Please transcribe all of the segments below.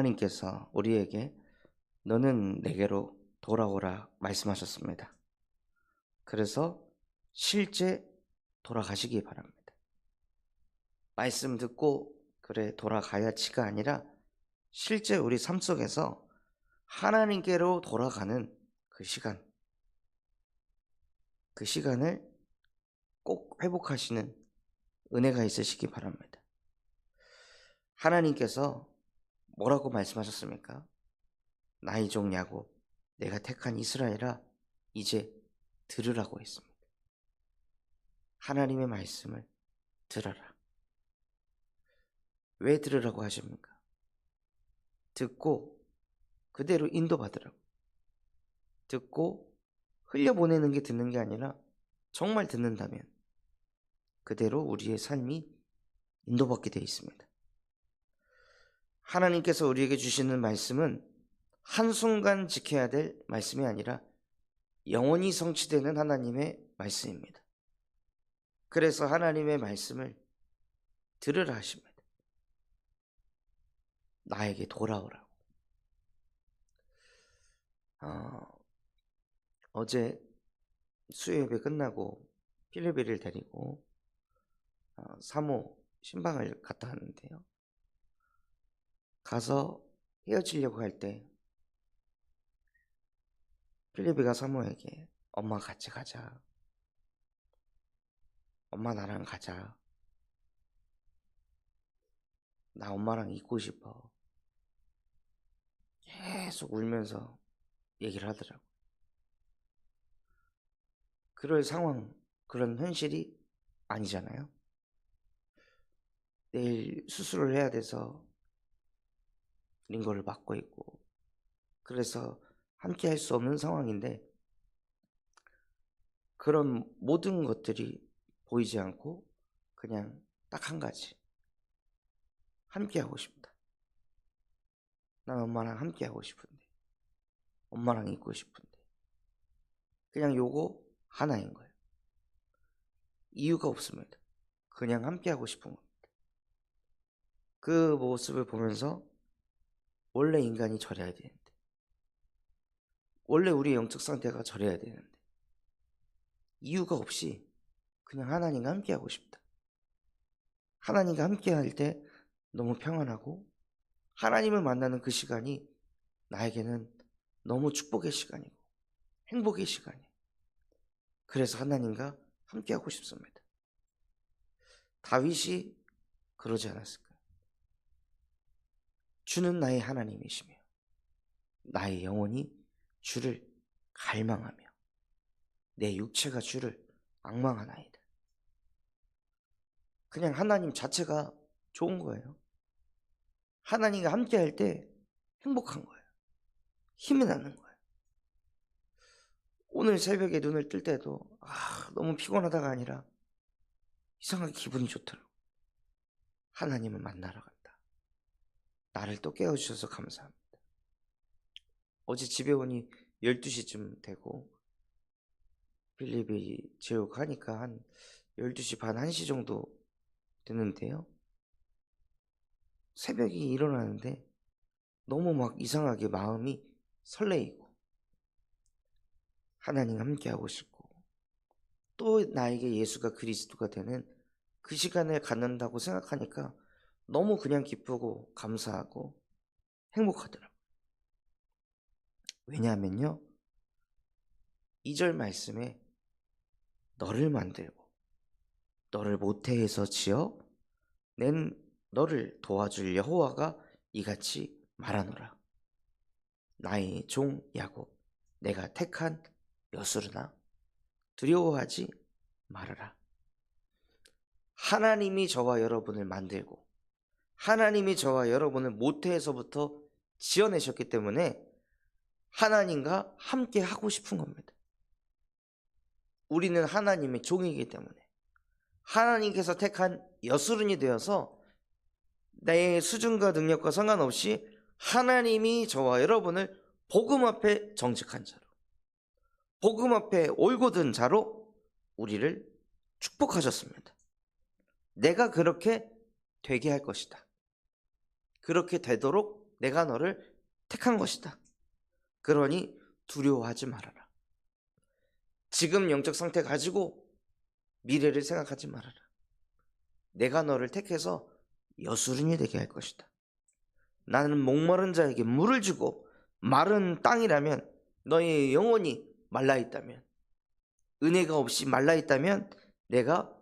하나님께서 우리에게 너는 내게로 돌아오라 말씀하셨습니다. 그래서 실제 돌아가시기 바랍니다. 말씀 듣고 그래 돌아가야지가 아니라 실제 우리 삶 속에서 하나님께로 돌아가는 그 시간을 꼭 회복하시는 은혜가 있으시기 바랍니다. 하나님께서 뭐라고 말씀하셨습니까? 나의 종 야곱, 내가 택한 이스라엘아, 이제 들으라고 했습니다. 하나님의 말씀을 들어라. 왜 들으라고 하십니까? 듣고 그대로 인도받으라고. 듣고 흘려보내는 게 듣는 게 아니라 정말 듣는다면 그대로 우리의 삶이 인도받게 되어 있습니다. 하나님께서 우리에게 주시는 말씀은 한순간 지켜야 될 말씀이 아니라 영원히 성취되는 하나님의 말씀입니다. 그래서 하나님의 말씀을 들으라 하십니다. 나에게 돌아오라고. 어제 수요예배 끝나고 필리비를 데리고 사모 신방을 갔다 왔는데요. 가서 헤어지려고 할 때 필리비가 사모에게 엄마 같이 가자. 엄마 나랑 가자. 나 엄마랑 있고 싶어. 계속 울면서 얘기를 하더라고. 그럴 상황, 그런 현실이 아니잖아요. 내일 수술을 해야 돼서 링거를 맞고 있고 그래서 함께 할 수 없는 상황인데 그런 모든 것들이 보이지 않고 그냥 딱 한 가지, 함께 하고 싶다. 난 엄마랑 함께 하고 싶은데, 엄마랑 있고 싶은데, 그냥 요거 하나인 거예요. 이유가 없습니다. 그냥 함께 하고 싶은 겁니다. 그 모습을 보면서 원래 인간이 저래야 되는데, 원래 우리의 영적 상태가 저래야 되는데 이유가 없이 그냥 하나님과 함께 하고 싶다. 하나님과 함께 할 때 너무 평안하고 하나님을 만나는 그 시간이 나에게는 너무 축복의 시간이고 행복의 시간이에요. 그래서 하나님과 함께 하고 싶습니다. 다윗이 그러지 않았을까요? 주는 나의 하나님이시며 나의 영혼이 주를 갈망하며 내 육체가 주를 앙망하나이다. 그냥 하나님 자체가 좋은 거예요. 하나님과 함께 할 때 행복한 거예요. 힘이 나는 거예요. 오늘 새벽에 눈을 뜰 때도 너무 피곤하다가 아니라 이상하게 기분이 좋더라고요. 하나님을 만나러 간다. 나를 또 깨워주셔서 감사합니다. 어제 집에 오니 12시쯤 되고 필리비 재우고 하니까 한 12시 반, 1시 정도 됐는데요. 새벽에 일어나는데 너무 막 이상하게 마음이 설레이고 하나님 함께하고 싶고 또 나에게 예수가 그리스도가 되는 그 시간을 갖는다고 생각하니까 너무 그냥 기쁘고 감사하고 행복하더라고요. 왜냐하면요, 2절 말씀에 너를 만들고 너를 모태에서 지어 낸 너를 도와줄 여호와가 이같이 말하노라. 나의 종 야곱, 내가 택한 여수르나 두려워하지 말아라. 하나님이 저와 여러분을 만들고 하나님이 저와 여러분을 모태에서부터 지어내셨기 때문에 하나님과 함께 하고 싶은 겁니다. 우리는 하나님의 종이기 때문에 하나님께서 택한 여수른이 되어서 내 수준과 능력과 상관없이 하나님이 저와 여러분을 복음 앞에 정직한 자로, 복음 앞에 올곧은 자로 우리를 축복하셨습니다. 내가 그렇게 되게 할 것이다. 그렇게 되도록 내가 너를 택한 것이다. 그러니 두려워하지 말아라. 지금 영적 상태 가지고 미래를 생각하지 말아라. 내가 너를 택해서 여수른이 되게 할 것이다. 나는 목마른 자에게 물을 주고 마른 땅이라면 너의 영혼이 말라있다면, 은혜가 없이 말라있다면 내가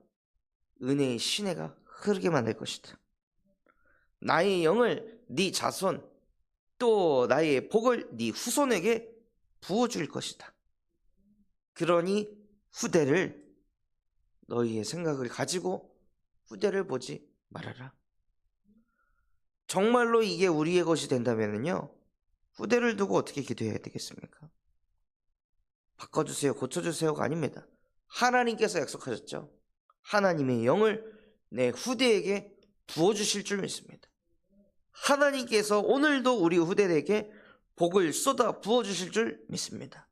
은혜의 시내가 흐르게 만들 것이다. 나의 영을 네 자손 또 나의 복을 네 후손에게 부어줄 것이다. 그러니 후대를, 너희의 생각을 가지고 후대를 보지 말아라. 정말로 이게 우리의 것이 된다면요, 후대를 두고 어떻게 기도해야 되겠습니까? 바꿔주세요, 고쳐주세요가 아닙니다. 하나님께서 약속하셨죠. 하나님의 영을 내 후대에게 부어주실 줄 믿습니다. 하나님께서 오늘도 우리 후대에게 복을 쏟아 부어주실 줄 믿습니다.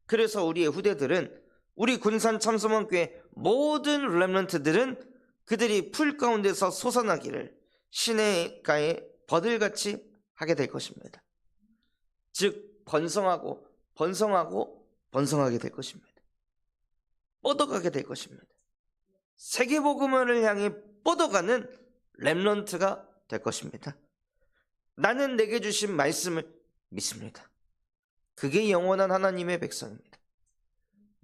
그래서 우리의 후대들은, 우리 군산 참소망교회 모든 렘넌트들은 그들이 풀 가운데서 솟아나기를 시냇가에 버들같이 하게 될 것입니다. 즉 번성하고 번성하고 번성하게 될 것입니다. 뻗어가게 될 것입니다. 세계복음을 향해 뻗어가는 렘넌트가 될 것입니다. 나는 내게 주신 말씀을 믿습니다. 그게 영원한 하나님의 백성입니다.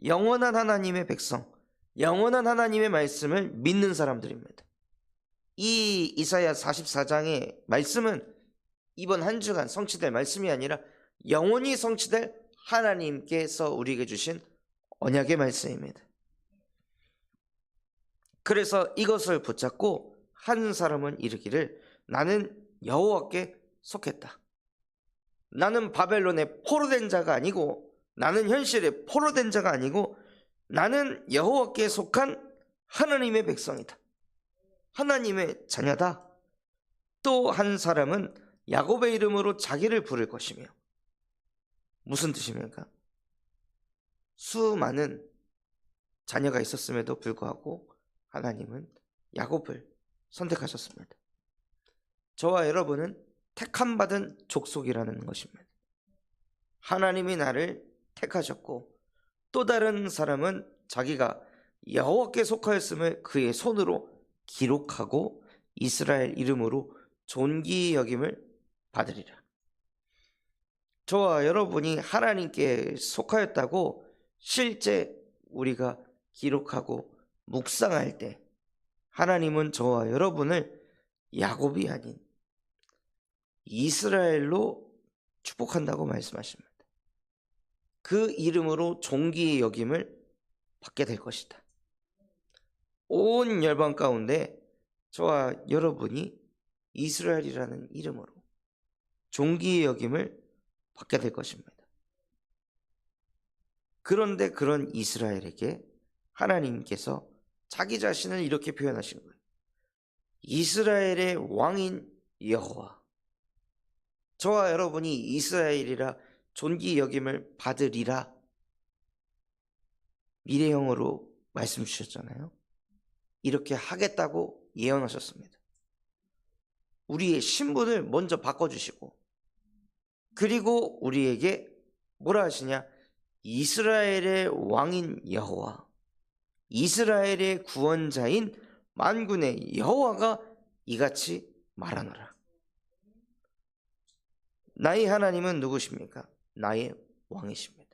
영원한 하나님의 백성, 영원한 하나님의 말씀을 믿는 사람들입니다. 이 이사야 44장의 말씀은 이번 한 주간 성취될 말씀이 아니라 영원히 성취될 하나님께서 우리에게 주신 언약의 말씀입니다. 그래서 이것을 붙잡고 한 사람은 이르기를, 나는 여호와께 속했다. 나는 바벨론에 포로된 자가 아니고, 나는 현실에 포로된 자가 아니고, 나는 여호와께 속한 하나님의 백성이다. 하나님의 자녀다. 또 한 사람은 야곱의 이름으로 자기를 부를 것이며. 무슨 뜻입니까? 수많은 자녀가 있었음에도 불구하고 하나님은 야곱을 선택하셨습니다. 저와 여러분은 택함받은 족속이라는 것입니다. 하나님이 나를 택하셨고, 또 다른 사람은 자기가 여호와께 속하였음을 그의 손으로 기록하고 이스라엘 이름으로 존귀 여김을 받으리라. 저와 여러분이 하나님께 속하였다고 실제 우리가 기록하고 묵상할 때 하나님은 저와 여러분을 야곱이 아닌 이스라엘로 축복한다고 말씀하십니다. 그 이름으로 존귀의 여김을 받게 될 것이다. 온 열방 가운데 저와 여러분이 이스라엘이라는 이름으로 존귀의 여김을 받게 될 것입니다. 그런데 그런 이스라엘에게 하나님께서 자기 자신을 이렇게 표현하신 거예요. 이스라엘의 왕인 여호와. 저와 여러분이 이스라엘이라 존귀 여김을 받으리라 미래형으로 말씀 주셨잖아요. 이렇게 하겠다고 예언하셨습니다. 우리의 신분을 먼저 바꿔주시고, 그리고 우리에게 뭐라 하시냐? 이스라엘의 왕인 여호와, 이스라엘의 구원자인 만군의 여호와가 이같이 말하노라. 나의 하나님은 누구십니까? 나의 왕이십니다.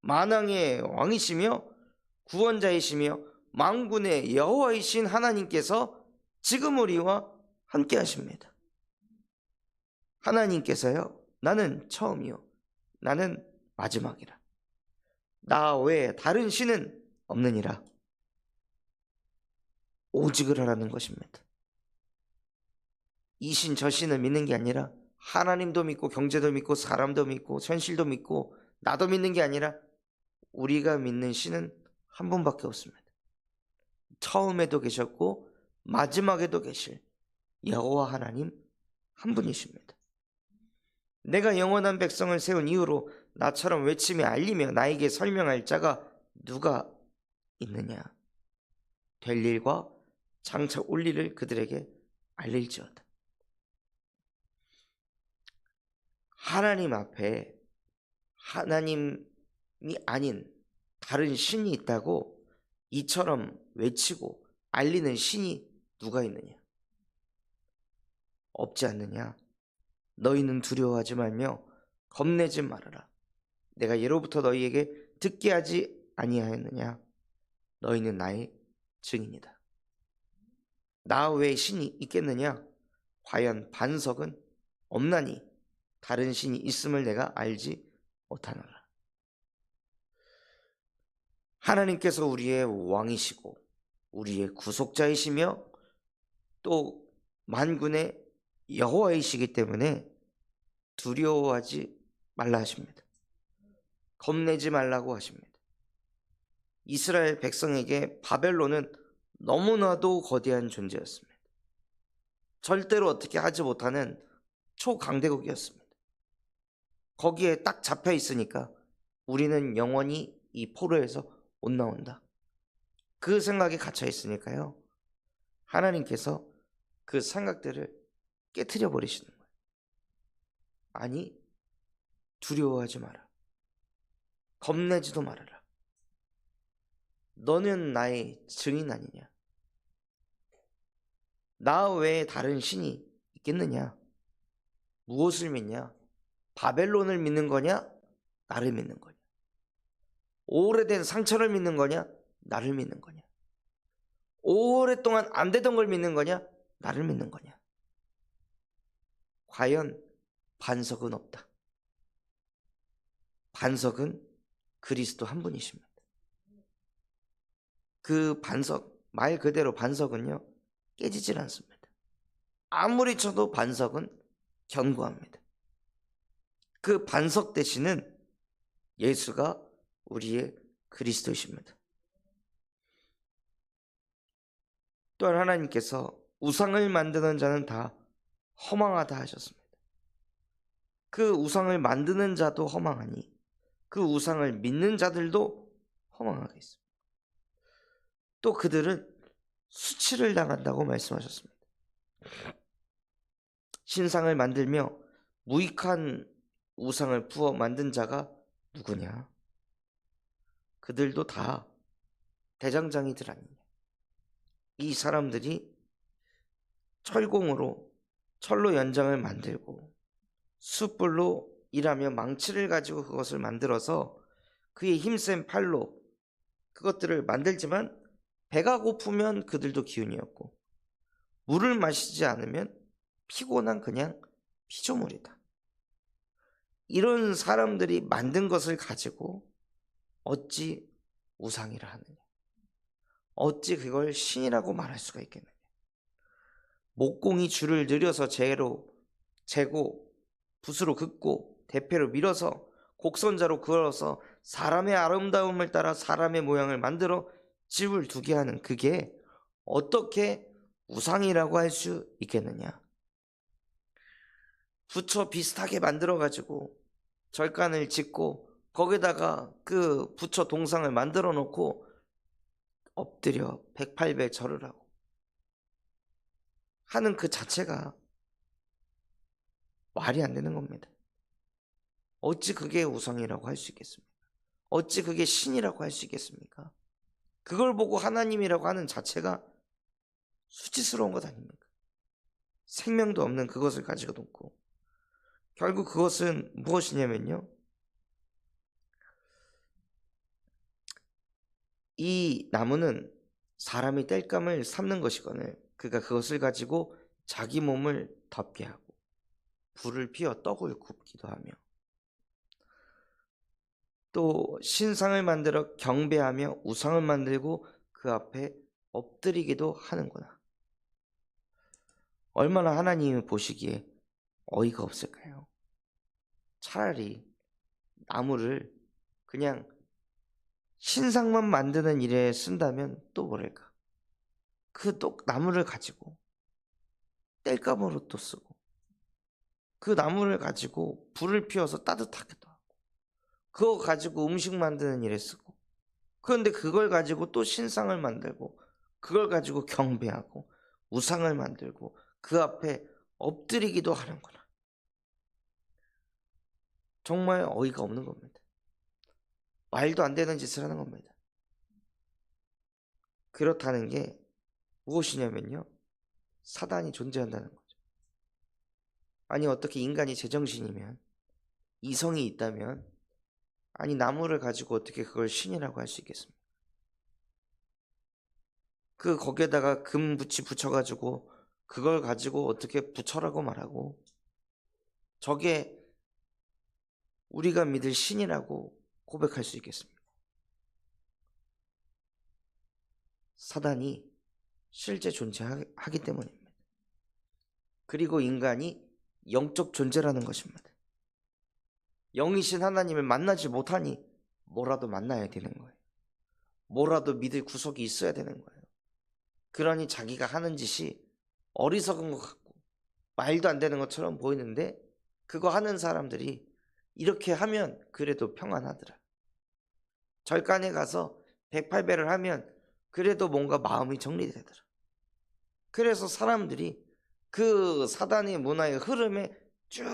만왕의 왕이시며 구원자이시며 만군의 여호와이신 하나님께서 지금 우리와 함께 하십니다. 하나님께서요, 나는 처음이요 나는 마지막이라. 나 외에 다른 신은 없느니라. 오직을 하라는 것입니다. 이 신 저 신을 믿는 게 아니라 하나님도 믿고 경제도 믿고 사람도 믿고 현실도 믿고 나도 믿는 게 아니라 우리가 믿는 신은 한 분밖에 없습니다. 처음에도 계셨고 마지막에도 계실 여호와 하나님 한 분이십니다. 내가 영원한 백성을 세운 이후로 나처럼 외치며 알리며 나에게 설명할 자가 누가 있느냐? 될 일과 장차 올 일을 그들에게 알릴지어다. 하나님 앞에 하나님이 아닌 다른 신이 있다고 이처럼 외치고 알리는 신이 누가 있느냐? 없지 않느냐? 너희는 두려워하지 말며 겁내지 말아라. 내가 예로부터 너희에게 듣게 하지 아니하였느냐? 너희는 나의 증인이다. 나 외에 신이 있겠느냐? 과연 반석은 없나니 다른 신이 있음을 내가 알지 못하노라. 하나님께서 우리의 왕이시고 우리의 구속자이시며 또 만군의 여호와이시기 때문에 두려워하지 말라 하십니다. 겁내지 말라고 하십니다. 이스라엘 백성에게 바벨론은 너무나도 거대한 존재였습니다. 절대로 어떻게 하지 못하는 초강대국이었습니다. 거기에 딱 잡혀 있으니까 우리는 영원히 이 포로에서 못 나온다. 그 생각에 갇혀 있으니까요. 하나님께서 그 생각들을 깨트려 버리시는 거예요. 아니, 두려워하지 마라. 겁내지도 말아라. 너는 나의 증인 아니냐? 나 외에 다른 신이 있겠느냐? 무엇을 믿냐? 바벨론을 믿는 거냐? 나를 믿는 거냐? 오래된 상처를 믿는 거냐? 나를 믿는 거냐? 오랫동안 안 되던 걸 믿는 거냐? 나를 믿는 거냐? 과연 반석은 없다. 반석은 그리스도 한 분이십니다. 그 반석, 말 그대로 반석은요, 깨지질 않습니다. 아무리 쳐도 반석은 견고합니다. 그 반석 대신은 예수가 우리의 그리스도이십니다. 또한 하나님께서 우상을 만드는 자는 다 허망하다 하셨습니다. 그 우상을 만드는 자도 허망하니 그 우상을 믿는 자들도 허망하겠습니다. 또 그들은 수치를 당한다고 말씀하셨습니다. 신상을 만들며 무익한 우상을 부어 만든 자가 누구냐? 그들도 다 대장장이들 아니냐? 이 사람들이 철공으로 철로 연장을 만들고 숯불로 일하며 망치를 가지고 그것을 만들어서 그의 힘센 팔로 그것들을 만들지만 배가 고프면 그들도 기운이 없고 물을 마시지 않으면 피곤한 그냥 피조물이다. 이런 사람들이 만든 것을 가지고 어찌 우상이라 하느냐? 어찌 그걸 신이라고 말할 수가 있겠느냐? 목공이 줄을 늘여서 재고 붓으로 긋고 대패로 밀어서 곡선자로 그어서 사람의 아름다움을 따라 사람의 모양을 만들어 집을 두게 하는 그게 어떻게 우상이라고 할 수 있겠느냐? 부처 비슷하게 만들어 가지고 절간을 짓고 거기다가 그 부처 동상을 만들어 놓고 엎드려 108배 절을 하고 하는 그 자체가 말이 안 되는 겁니다. 어찌 그게 우상이라고 할 수 있겠습니까? 어찌 그게 신이라고 할 수 있겠습니까? 그걸 보고 하나님이라고 하는 자체가 수치스러운 것 아닙니까? 생명도 없는 그것을 가지고 놓고 결국 그것은 무엇이냐면요, 이 나무는 사람이 땔감을 삶는 것이거늘 그가 그것을 가지고 자기 몸을 덮게 하고 불을 피워 떡을 굽기도 하며 또 신상을 만들어 경배하며 우상을 만들고 그 앞에 엎드리기도 하는구나. 얼마나 하나님이 보시기에 어이가 없을까요? 차라리 나무를 그냥 신상만 만드는 일에 쓴다면 또 뭐랄까, 그 또 나무를 가지고 땔감으로 또 쓰고 그 나무를 가지고 불을 피워서 따뜻하게도 하고 그거 가지고 음식 만드는 일에 쓰고, 그런데 그걸 가지고 또 신상을 만들고 그걸 가지고 경배하고 우상을 만들고 그 앞에 엎드리기도 하는구나. 정말 어이가 없는 겁니다. 말도 안 되는 짓을 하는 겁니다. 그렇다는 게 무엇이냐면요, 사단이 존재한다는 거죠. 아니 어떻게 인간이 제정신이면, 이성이 있다면, 아니 나무를 가지고 어떻게 그걸 신이라고 할 수 있겠습니까? 거기에다가 금붙이 붙여가지고 그걸 가지고 어떻게 부처라고 말하고, 저게 우리가 믿을 신이라고 고백할 수 있겠습니까? 사단이 실제 존재하기 때문입니다. 그리고 인간이 영적 존재라는 것입니다. 영이신 하나님을 만나지 못하니 뭐라도 만나야 되는 거예요. 뭐라도 믿을 구석이 있어야 되는 거예요. 그러니 자기가 하는 짓이 어리석은 것 같고 말도 안 되는 것처럼 보이는데, 그거 하는 사람들이 이렇게 하면 그래도 평안하더라. 절간에 가서 108배를 하면 그래도 뭔가 마음이 정리되더라. 그래서 사람들이 그 사단의 문화의 흐름에 쭉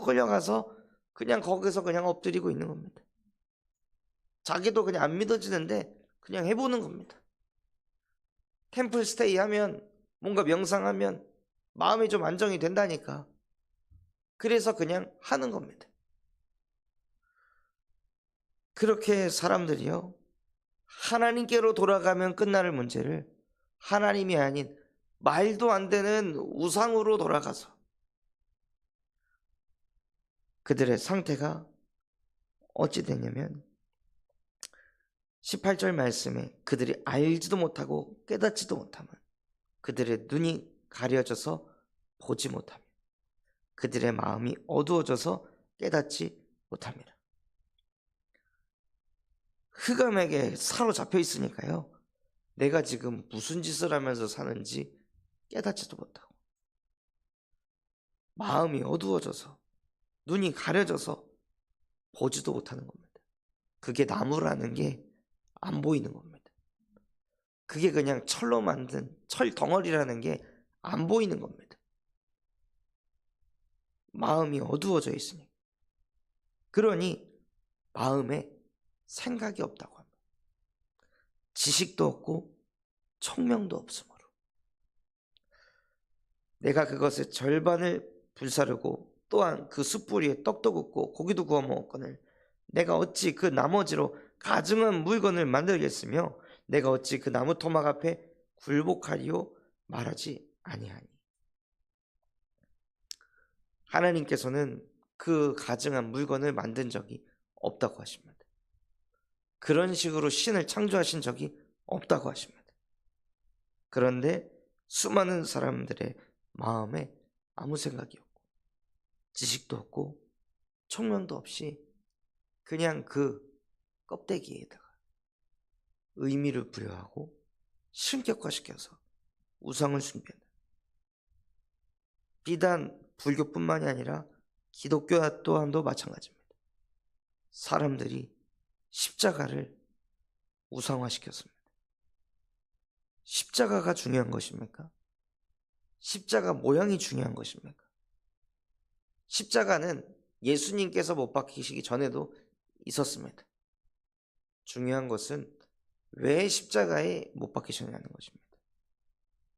끌려가서 그냥 거기서 그냥 엎드리고 있는 겁니다. 자기도 그냥 안 믿어지는데 그냥 해보는 겁니다. 템플 스테이 하면, 뭔가 명상하면 마음이 좀 안정이 된다니까. 그래서 그냥 하는 겁니다. 그렇게 사람들이요, 하나님께로 돌아가면 끝날 문제를 하나님이 아닌 말도 안 되는 우상으로 돌아가서 그들의 상태가 어찌 되냐면, 18절 말씀에 그들이 알지도 못하고 깨닫지도 못하면 그들의 눈이 가려져서 보지 못하며 그들의 마음이 어두워져서 깨닫지 못합니다. 흑암에게 사로잡혀 있으니까요, 내가 지금 무슨 짓을 하면서 사는지 깨닫지도 못하고 마음이 어두워져서 눈이 가려져서 보지도 못하는 겁니다. 그게 나무라는 게 안 보이는 겁니다. 그게 그냥 철로 만든 철 덩어리라는 게 안 보이는 겁니다. 마음이 어두워져 있으니. 그러니 마음에 생각이 없다고 합니다. 지식도 없고 총명도 없으므로 내가 그것의 절반을 불사르고 또한 그 숯불 위에 떡도 굽고 고기도 구워 먹었거늘 내가 어찌 그 나머지로 가증한 물건을 만들겠으며 내가 어찌 그 나무 토막 앞에 굴복하리요 말하지 아니하니. 하나님께서는 그 가증한 물건을 만든 적이 없다고 하십니다. 그런 식으로 신을 창조하신 적이 없다고 하십니다. 그런데 수많은 사람들의 마음에 아무 생각이 없고 지식도 없고 총명도 없이 그냥 그 껍데기에다가 의미를 부여하고 신격화시켜서 우상을 숭배한다. 비단 불교뿐만이 아니라 기독교 또한도 마찬가지입니다. 사람들이 십자가를 우상화시켰습니다. 십자가가 중요한 것입니까? 십자가 모양이 중요한 것입니까? 십자가는 예수님께서 못 박히시기 전에도 있었습니다. 중요한 것은 왜 십자가에 못 박히셨냐는 것입니다.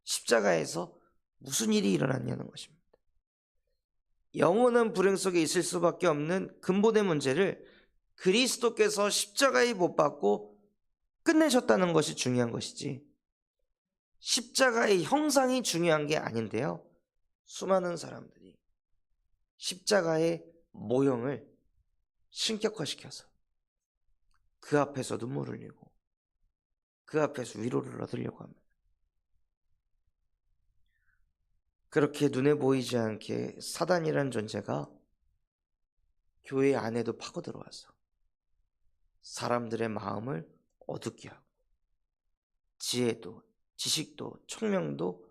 십자가에서 무슨 일이 일어났냐는 것입니다. 영원한 불행 속에 있을 수밖에 없는 근본의 문제를 그리스도께서 십자가에 못 박고 끝내셨다는 것이 중요한 것이지, 십자가의 형상이 중요한 게 아닌데요, 수많은 사람들이 십자가의 모형을 신격화시켜서 그 앞에서 눈물을 흘리고 그 앞에서 위로를 얻으려고 합니다. 그렇게 눈에 보이지 않게 사단이라는 존재가 교회 안에도 파고 들어와서 사람들의 마음을 어둡게 하고 지혜도 지식도 총명도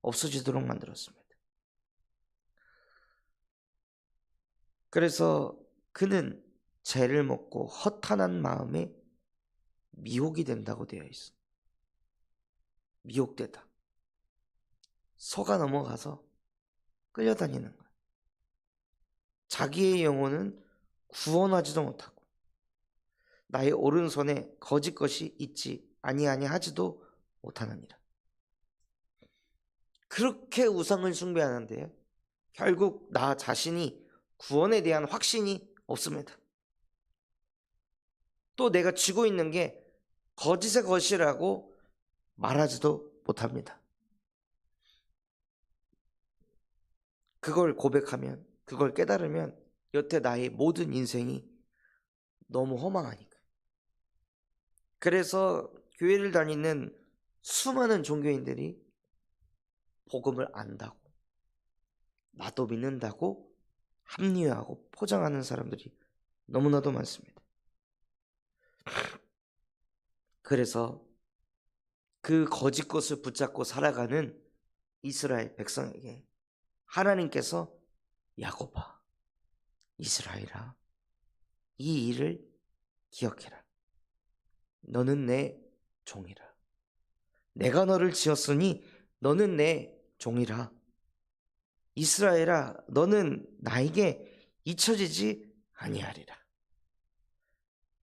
없어지도록 만들었습니다. 그래서 그는 죄를 먹고 허탄한 마음에 미혹이 된다고 되어 있습니다. 미혹되다. 속아 넘어가서 끌려다니는 거예요. 자기의 영혼은 구원하지도 못하고 나의 오른손에 거짓 것이 있지 아니하지도 못하느니라. 그렇게 우상을 숭배하는데 결국 나 자신이 구원에 대한 확신이 없습니다. 또 내가 쥐고 있는 게 거짓의 것이라고 말하지도 못합니다. 그걸 고백하면, 그걸 깨달으면 여태 나의 모든 인생이 너무 허망하니까. 그래서 교회를 다니는 수많은 종교인들이 복음을 안다고, 나도 믿는다고 합리화하고 포장하는 사람들이 너무나도 많습니다. 그래서 그 거짓 것을 붙잡고 살아가는 이스라엘 백성에게 하나님께서 야곱아, 이스라엘아, 이 일을 기억해라. 너는 내 종이라. 내가 너를 지었으니 너는 내 종이라. 이스라엘아, 너는 나에게 잊혀지지 아니하리라.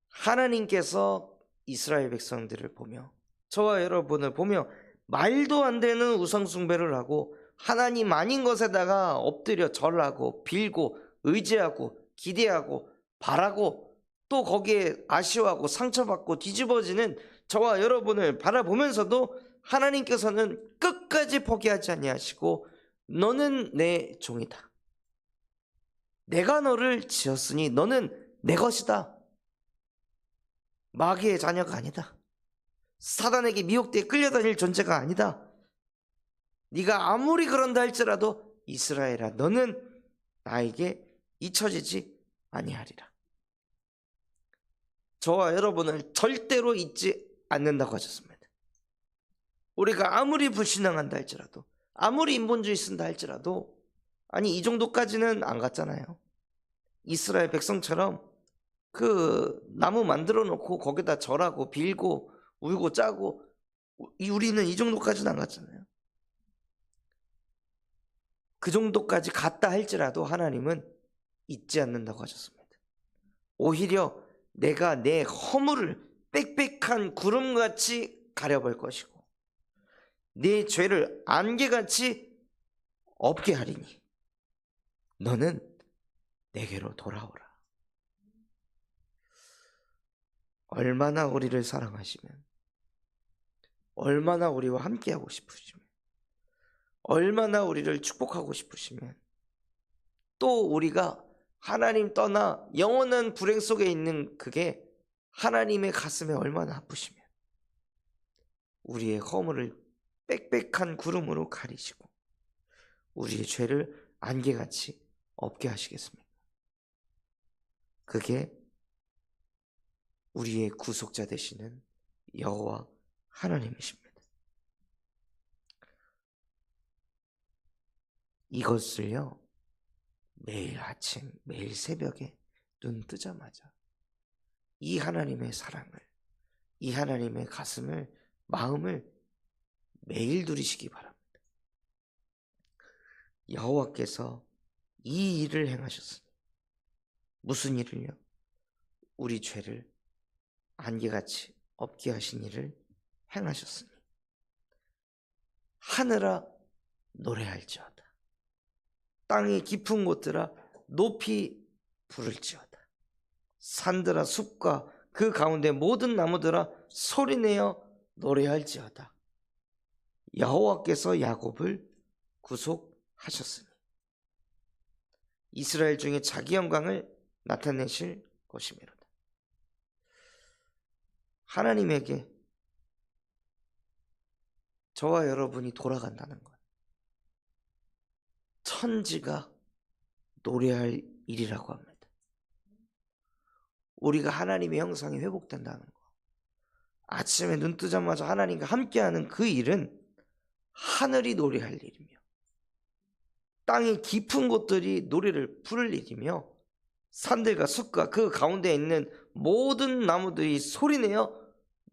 하나님께서 이스라엘 백성들을 보며, 저와 여러분을 보며 말도 안 되는 우상 숭배를 하고 하나님 아닌 것에다가 엎드려 절하고 빌고 의지하고 기대하고 바라고 또 거기에 아쉬워하고 상처받고 뒤집어지는 저와 여러분을 바라보면서도 하나님께서는 끝까지 포기하지 아니하시고 너는 내 종이다. 내가 너를 지었으니 너는 내 것이다. 마귀의 자녀가 아니다. 사단에게 미혹되어 끌려다닐 존재가 아니다. 네가 아무리 그런다 할지라도 이스라엘아, 너는 나에게 잊혀지지 아니하리라. 저와 여러분을 절대로 잊지 않는다고 하셨습니다. 우리가 아무리 불신앙한다 할지라도, 아무리 인본주의 쓴다 할지라도, 아니 이 정도까지는 안 갔잖아요. 이스라엘 백성처럼 그 나무 만들어 놓고 거기다 절하고 빌고 울고 짜고, 우리는 이 정도까지는 안 갔잖아요. 그 정도까지 갔다 할지라도 하나님은 잊지 않는다고 하셨습니다. 오히려 내가 내 허물을 빽빽한 구름같이 가려볼 것이고 네 죄를 안개같이 없게 하리니 너는 내게로 돌아오라. 얼마나 우리를 사랑하시면, 얼마나 우리와 함께하고 싶으시면, 얼마나 우리를 축복하고 싶으시면, 또 우리가 하나님 떠나 영원한 불행 속에 있는 그게 하나님의 가슴에 얼마나 아프시면 우리의 허물을 빽빽한 구름으로 가리시고 우리의 죄를 안개같이 없게 하시겠습니까? 그게 우리의 구속자 되시는 여호와 하나님이십니다. 이것을요, 매일 아침, 매일 새벽에 눈 뜨자마자 이 하나님의 사랑을, 이 하나님의 가슴을, 마음을 매일 누리시기 바랍니다. 여호와께서 이 일을 행하셨으니, 무슨 일을요? 우리 죄를 안개같이 없게 하신 일을 행하셨으니 하늘아 노래할지어다. 땅의 깊은 곳들아 높이 부를지어다. 산들아 숲과 그 가운데 모든 나무들아 소리내어 노래할지어다. 여호와께서 야곱을 구속하셨으니 이스라엘 중에 자기 영광을 나타내실 것이미로다. 하나님에게 저와 여러분이 돌아간다는 것, 천지가 노래할 일이라고 합니다. 우리가 하나님의 형상이 회복된다는 것, 아침에 눈 뜨자마자 하나님과 함께하는 그 일은 하늘이 노래할 일이며 땅의 깊은 곳들이 노래를 부를 일이며 산들과 숲과 그 가운데 있는 모든 나무들이 소리내어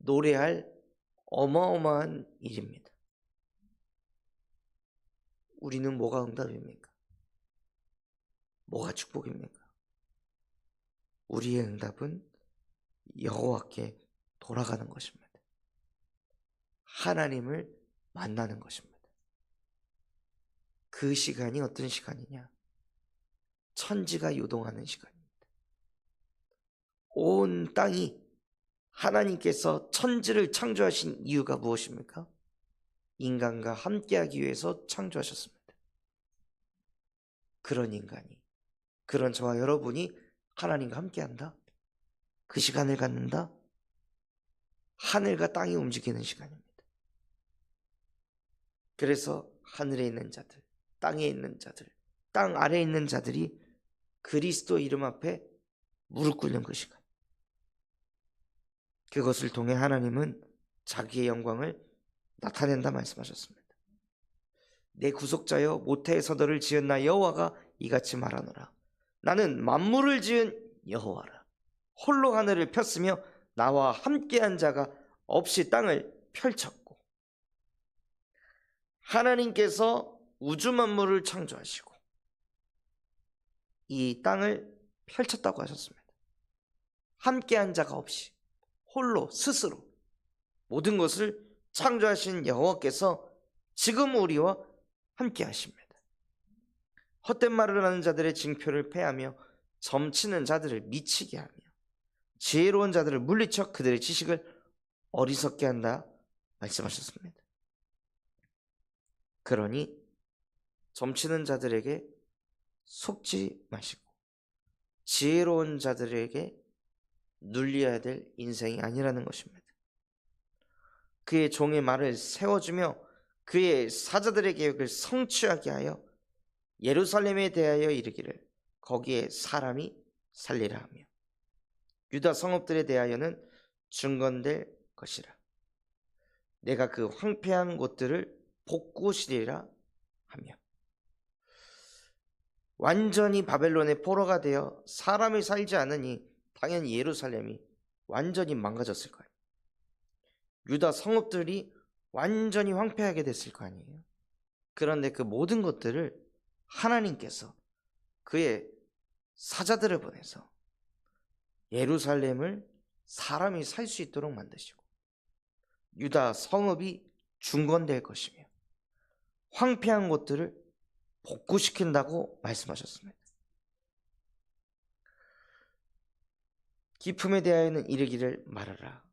노래할 어마어마한 일입니다. 우리는 뭐가 응답입니까? 뭐가 축복입니까? 우리의 응답은 여호와께 돌아가는 것입니다. 하나님을 만나는 것입니다. 그 시간이 어떤 시간이냐? 천지가 요동하는 시간입니다. 온 땅이 하나님께서 천지를 창조하신 이유가 무엇입니까? 인간과 함께하기 위해서 창조하셨습니다. 그런 인간이, 그런 저와 여러분이 하나님과 함께한다? 그 시간을 갖는다? 하늘과 땅이 움직이는 시간입니다. 그래서 하늘에 있는 자들, 땅에 있는 자들, 땅 아래에 있는 자들이 그리스도 이름 앞에 무릎 꿇는 그 시간. 그것을 통해 하나님은 자기의 영광을 나타낸다 말씀하셨습니다. 내 구속자여 모태에서 너를 지은 나 여호와가 이같이 말하노라. 나는 만물을 지은 여호와라. 홀로 하늘을 폈으며 나와 함께한 자가 없이 땅을 펼쳤고. 하나님께서 우주 만물을 창조하시고 이 땅을 펼쳤다고 하셨습니다. 함께한 자가 없이 홀로 스스로 모든 것을 창조하신 여호와께서 지금 우리와 함께 하십니다. 헛된 말을 하는 자들의 징표를 패하며 점치는 자들을 미치게 하며 지혜로운 자들을 물리쳐 그들의 지식을 어리석게 한다 말씀하셨습니다. 그러니 점치는 자들에게 속지 마시고 지혜로운 자들에게 눌려야 될 인생이 아니라는 것입니다. 그의 종의 말을 세워주며 그의 사자들의 계획을 성취하게 하여 예루살렘에 대하여 이르기를 거기에 사람이 살리라 하며 유다 성읍들에 대하여는 중건될 것이라. 내가 그 황폐한 곳들을 복구시리라 하며. 완전히 바벨론의 포로가 되어 사람이 살지 않으니 당연히 예루살렘이 완전히 망가졌을 거예요. 유다 성읍들이 완전히 황폐하게 됐을 거 아니에요. 그런데 그 모든 것들을 하나님께서 그의 사자들을 보내서 예루살렘을 사람이 살 수 있도록 만드시고 유다 성읍이 중건될 것이며 황폐한 곳들을 복구시킨다고 말씀하셨습니다. 기품에 대하여는 이르기를 말하라.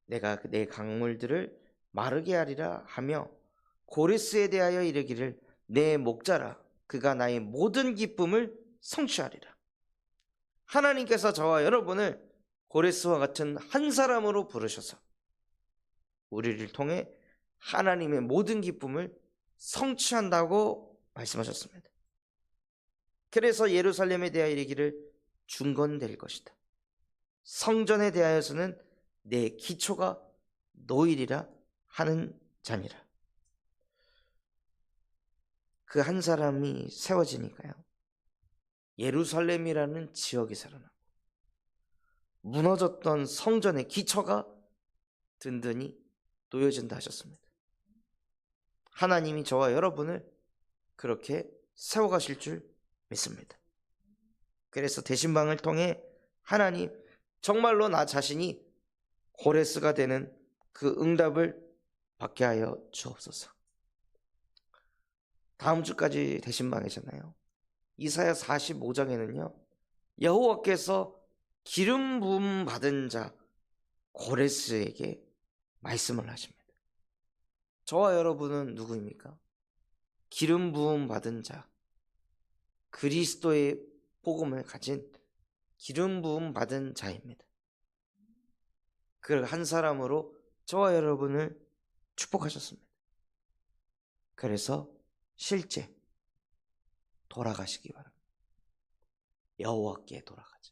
내가 내 강물들을 마르게 하리라 하며 고레스에 대하여 이르기를 내 목자라. 그가 나의 모든 기쁨을 성취하리라. 하나님께서 저와 여러분을 고레스와 같은 한 사람으로 부르셔서 우리를 통해 하나님의 모든 기쁨을 성취한다고 말씀하셨습니다. 그래서 예루살렘에 대하여 이르기를 중건될 것이다. 성전에 대하여서는 내 기초가 놓이리라 하는 자니라. 그 한 사람이 세워지니까요, 예루살렘이라는 지역이 살아나고 무너졌던 성전의 기초가 든든히 놓여진다 하셨습니다. 하나님이 저와 여러분을 그렇게 세워가실 줄 믿습니다. 그래서 대신방을 통해 하나님 정말로 나 자신이 고레스가 되는 그 응답을 받게 하여 주옵소서. 다음 주까지 대신방이잖아요. 이사야 45장에는요 여호와께서 기름 부음 받은 자 고레스에게 말씀을 하십니다. 저와 여러분은 누구입니까? 기름 부음 받은 자, 그리스도의 복음을 가진 기름 부음 받은 자입니다. 그 한 사람으로 저와 여러분을 축복하셨습니다. 그래서 실제 돌아가시기 바랍니다. 여호와께 돌아가자.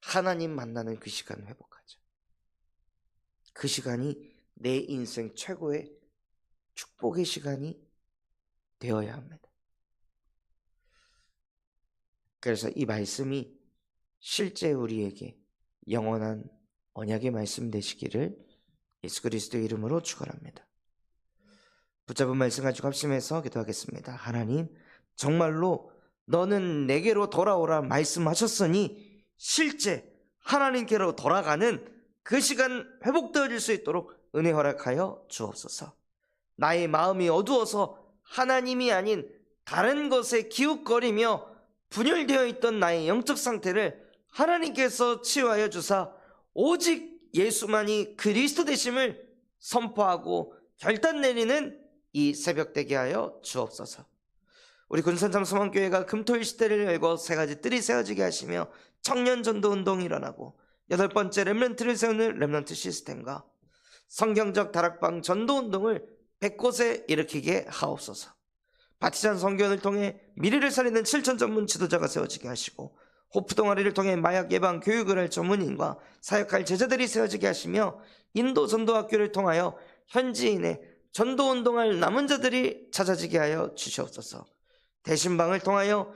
하나님 만나는 그 시간 회복하자. 그 시간이 내 인생 최고의 축복의 시간이 되어야 합니다. 그래서 이 말씀이 실제 우리에게 영원한 언약의 말씀 되시기를 예수 그리스도의 이름으로 축원합니다. 붙잡은 말씀 가지고 합심해서 기도하겠습니다. 하나님, 정말로 너는 내게로 돌아오라 말씀하셨으니 실제 하나님께로 돌아가는 그 시간 회복되어질 수 있도록 은혜 허락하여 주옵소서. 나의 마음이 어두워서 하나님이 아닌 다른 것에 기웃거리며 분열되어 있던 나의 영적 상태를 하나님께서 치유하여 주사 오직 예수만이 그리스도 되심을 선포하고 결단 내리는 이 새벽 되게 하여 주옵소서. 우리 군산장 소망교회가 금토일 시대를 열고 3가지 뜰이 세워지게 하시며 청년 전도 운동이 일어나고 8번째 렘넌트를 세우는 렘넌트 시스템과 성경적 다락방 전도 운동을 100곳에 일으키게 하옵소서. 바티잔 선교원을 통해 미래를 살리는 7천 전문 지도자가 세워지게 하시고 호프 동아리를 통해 마약 예방 교육을 할 전문인과 사역할 제자들이 세워지게 하시며 인도 전도학교를 통하여 현지인의 전도 운동할 남은 자들이 찾아지게 하여 주시옵소서. 대신방을 통하여